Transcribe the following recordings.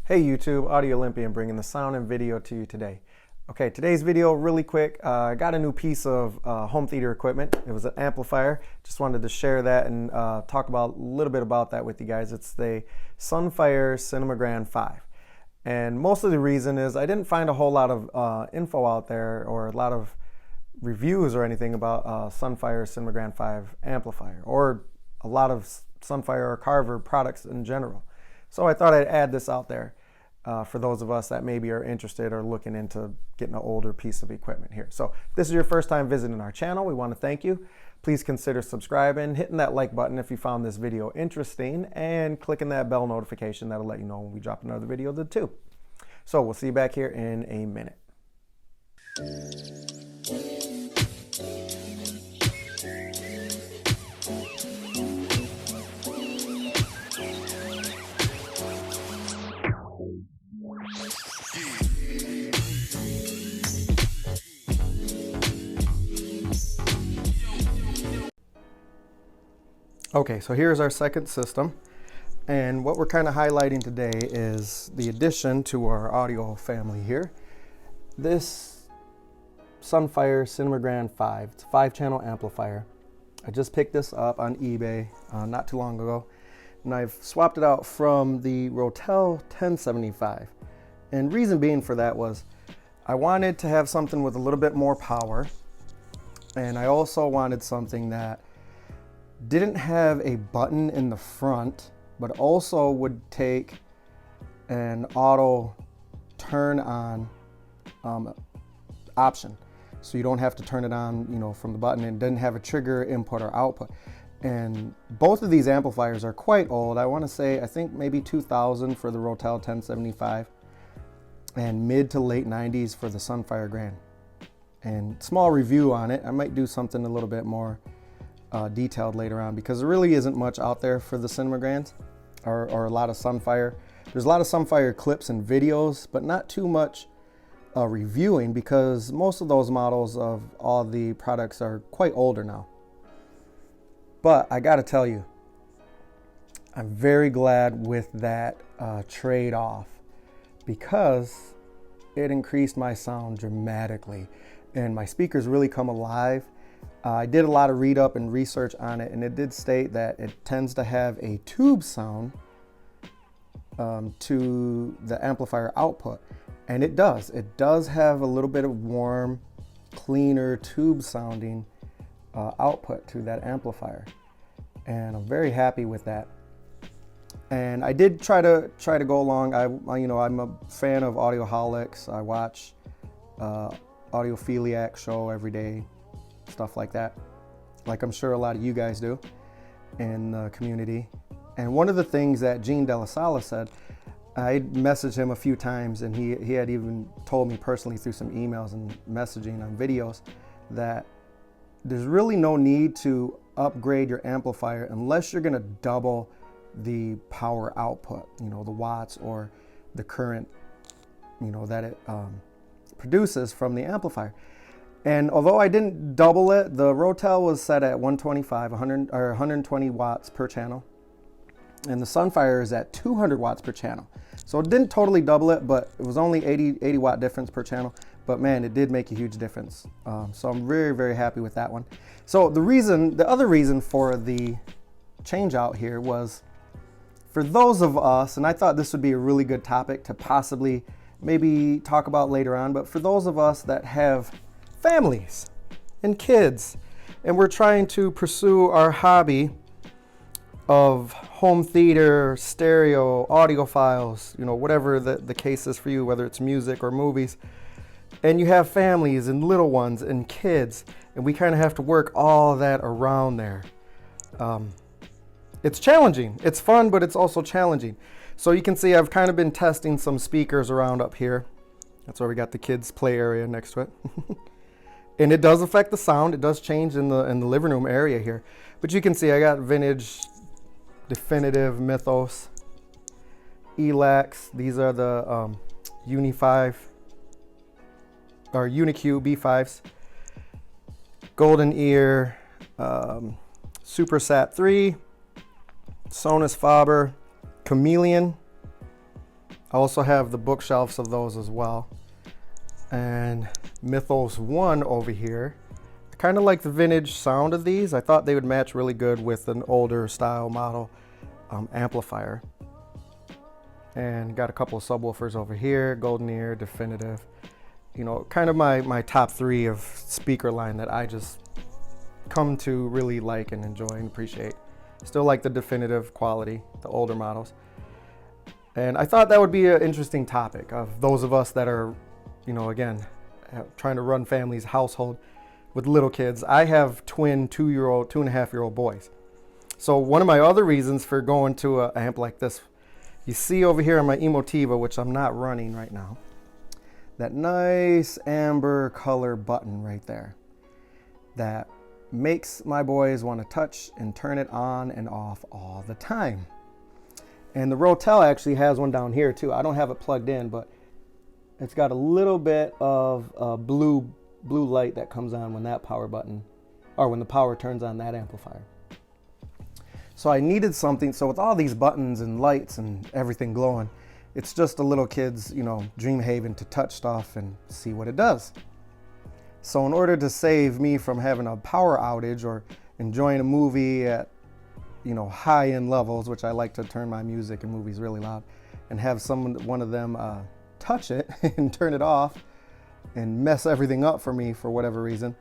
Hey YouTube, Audio Olympian bringing the sound and video to you today. Okay, today's video really quick. I got a new piece of home theater equipment. It was an amplifier. Just wanted to share that and talk about a little bit about that with you guys. It's the Sunfire Cinema Grand 5. And most of the reason is I didn't find a whole lot of info out there or a lot of reviews or anything about Sunfire Cinema Grand 5 amplifier or a lot of Sunfire or Carver products in general. So I thought I'd add this out there for those of us that maybe are interested or looking into getting an older piece of equipment here. So if this is your first time visiting our channel, we want to thank you. Please consider subscribing, hitting that like button if you found this video interesting, and clicking that bell notification. That'll let you know when we drop another video too. So we'll see you back here in a minute. Okay, so here's our second system, and what we're kind of highlighting today is the addition to our audio family here. This Sunfire Cinema Grand 5, it's a 5-channel amplifier. I just picked this up on eBay not too long ago, and I've swapped it out from the Rotel 1075. And reason being for that was I wanted to have something with a little bit more power, and I also wanted something that didn't have a button in the front, but also would take an auto turn on option. So you don't have to turn it on, from the button, and doesn't have a trigger input or output. And both of these amplifiers are quite old. I want to say, I think maybe 2000 for the Rotel 1075 and mid to late 90s for the Sunfire Grand. And small review on it. I might do something a little bit more detailed later on, because there really isn't much out there for the Cinema Grands or a lot of Sunfire. There's a lot of Sunfire clips and videos, but not too much reviewing, because most of those models of all the products are quite older now. But I gotta tell you, I'm very glad with that trade-off, because it increased my sound dramatically and my speakers really come alive. I did a lot of read up and research on it, and it did state that it tends to have a tube sound to the amplifier output. And it does. It does have a little bit of warm, cleaner tube sounding output to that amplifier. And I'm very happy with that. And I did try to go along. I'm a fan of Audioholics. I watch Audiophiliac show every day. Stuff like that, like I'm sure a lot of you guys do in the community. And one of the things that Gene De La Sala said, I messaged him a few times, and he had even told me personally through some emails and messaging on videos that there's really no need to upgrade your amplifier unless you're going to double the power output, the watts or the current, that it produces from the amplifier. And although I didn't double it, the Rotel was set at 120 watts per channel. And the Sunfire is at 200 watts per channel. So it didn't totally double it, but it was only 80 watt difference per channel. But man, it did make a huge difference. So I'm very, very happy with that one. So the other reason for the change out here was for those of us, and I thought this would be a really good topic to possibly maybe talk about later on, but for those of us that have families and kids, and we're trying to pursue our hobby of home theater, stereo, audiophiles, whatever the case is for you, whether it's music or movies, and you have families and little ones and kids, and we kind of have to work all that around there. It's challenging. It's fun, but it's also challenging. So you can see I've kind of been testing some speakers around up here. That's where we got the kids' play area next to it. And it does affect the sound. It does change in the living room area here. But you can see I got vintage, definitive, Mythos, Elax. These are the Uni5 or Uniq B5s. Goldenear, Supersat 3, Sonus Faber, Chameleon, I also have the bookshelves of those as well. And Mythos 1 over here. I kind of like the vintage sound of these. I thought they would match really good with an older style model amplifier. And got a couple of subwoofers over here, Goldenear, Definitive. You know, kind of my top 3 of speaker line that I just come to really like and enjoy and appreciate. Still like the Definitive quality, the older models. And I thought that would be an interesting topic of those of us that are, you know, again, trying to run families, household with little kids. I have twin 2.5-year-old boys. So one of my other reasons for going to an amp like this, you see over here on my Emotiva, which I'm not running right now, that nice amber color button right there that makes my boys want to touch and turn it on and off all the time. And the Rotel actually has one down here too. I don't have it plugged in, but it's got a little bit of blue light that comes on when that power button, or when the power turns on that amplifier. So I needed something. So with all these buttons and lights and everything glowing, it's just a little kid's, you know, dream haven to touch stuff and see what it does. So in order to save me from having a power outage or enjoying a movie at, you know, high-end levels, which I like to turn my music and movies really loud, and have one of them touch it and turn it off and mess everything up for me for whatever reason,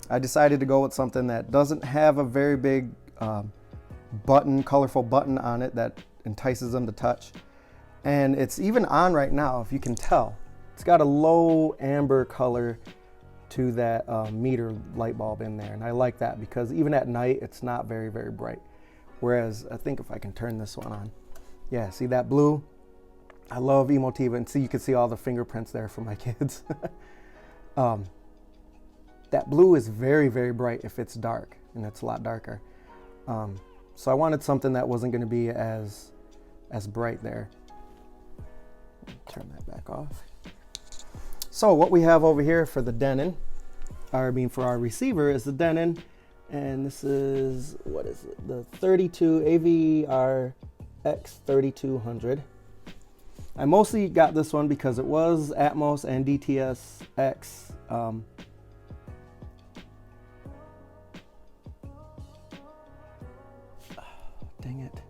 I decided to go with something that doesn't have a very big colorful button on it that entices them to touch. And it's even on right now, if you can tell. It's got a low amber color to that meter light bulb in there. And I like that because even at night, it's not very, very bright. Whereas I think if I can turn this one on. Yeah, see that blue? I love Emotiva, and see, you can see all the fingerprints there for my kids. That blue is very, very bright if it's dark, and it's a lot darker. So I wanted something that wasn't gonna be as bright there. Turn that back off. So what we have over here for the Denon, for our receiver, is the Denon, and this is, what is it? The 32 AVR X3200. I mostly got this one because it was Atmos and DTS-X. Dang it.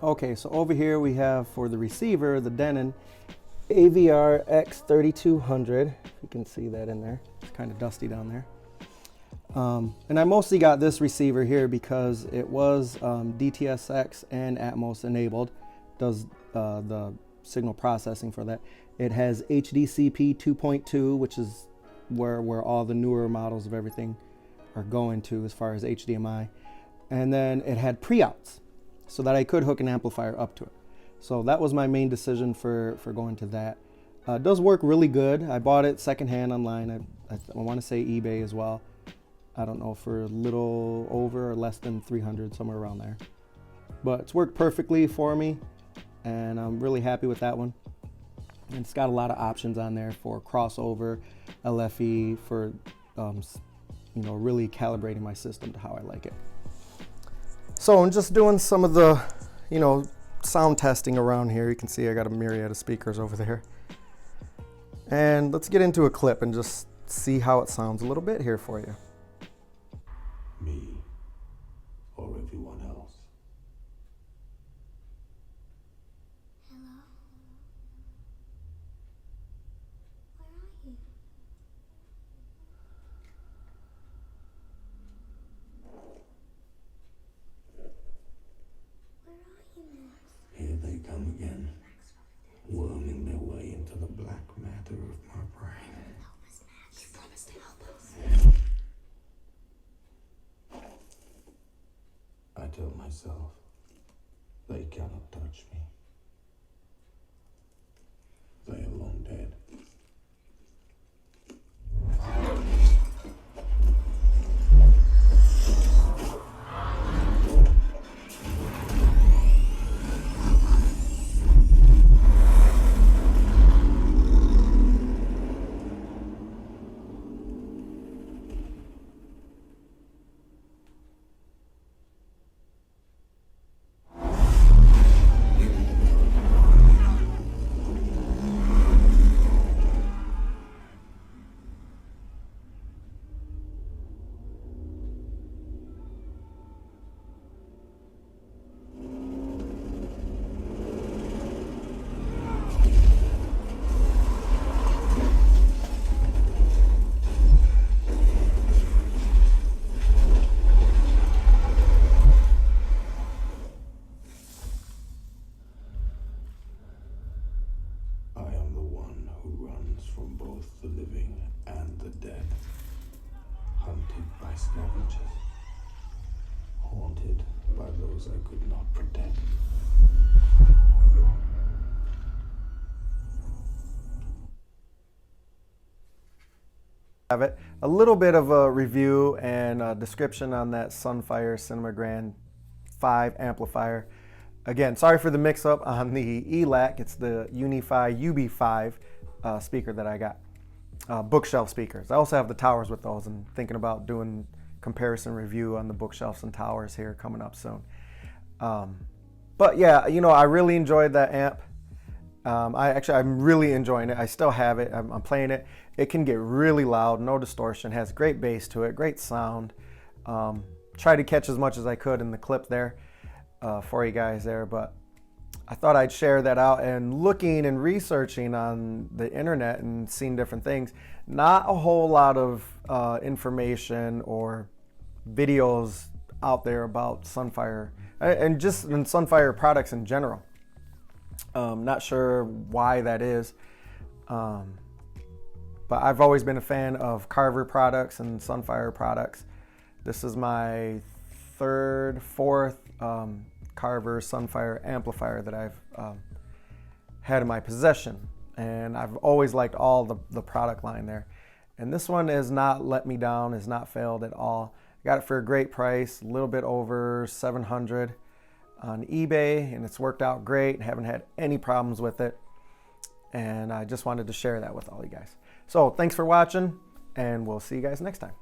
Okay, so over here we have for the receiver, the Denon AVR X3200. If you can see that in there. It's kind of dusty down there. And I mostly got this receiver here because it was DTS-X and Atmos enabled. Does the signal processing for that. It has HDCP 2.2, which is where all the newer models of everything are going to as far as HDMI. And then it had pre-outs so that I could hook an amplifier up to it. So that was my main decision for going to that. It does work really good. I bought it secondhand online. I want to say eBay as well. I don't know, for a little over or less than 300, somewhere around there. But it's worked perfectly for me, and I'm really happy with that one. And it's got a lot of options on there for crossover, LFE, for you know, really calibrating my system to how I like it. So I'm just doing some of the, you know, sound testing around here. You can see I got a myriad of speakers over there. And let's get into a clip and just see how it sounds a little bit here for you. Me or everyone else. Hello? Where are you? Where are you, Nurse? Here they come again, worming their way into the black matter of my brain. Help us, Max. You promised to help us. I tell myself, they cannot touch me. They are long dead. scavengers, haunted by those I could not protect. Have it. A little bit of a review and a description on that Sunfire Cinema Grand 5 amplifier. Again, sorry for the mix-up on the ELAC. It's the Unify UB5 speaker that I got. Bookshelf speakers. I also have the towers with those, and thinking about doing comparison review on the bookshelves and towers here coming up soon. But yeah, you know, I really enjoyed that amp. I'm really enjoying it. I still have it. I'm playing it. It can get really loud, no distortion, has great bass to it, great sound. Try to catch as much as I could in the clip there for you guys there, but I thought I'd share that out. And looking and researching on the internet and seeing different things, not a whole lot of information or videos out there about Sunfire and just in Sunfire products in general. Not sure why that is, but I've always been a fan of Carver products and Sunfire products. This is my fourth Carver Sunfire amplifier that I've had in my possession, and I've always liked all the product line there. And this one has not let me down, has not failed at all. Got it for a great price, a little bit over $700 on eBay, and it's worked out great. Haven't had any problems with it, and I just wanted to share that with all you guys. So thanks for watching, and we'll see you guys next time.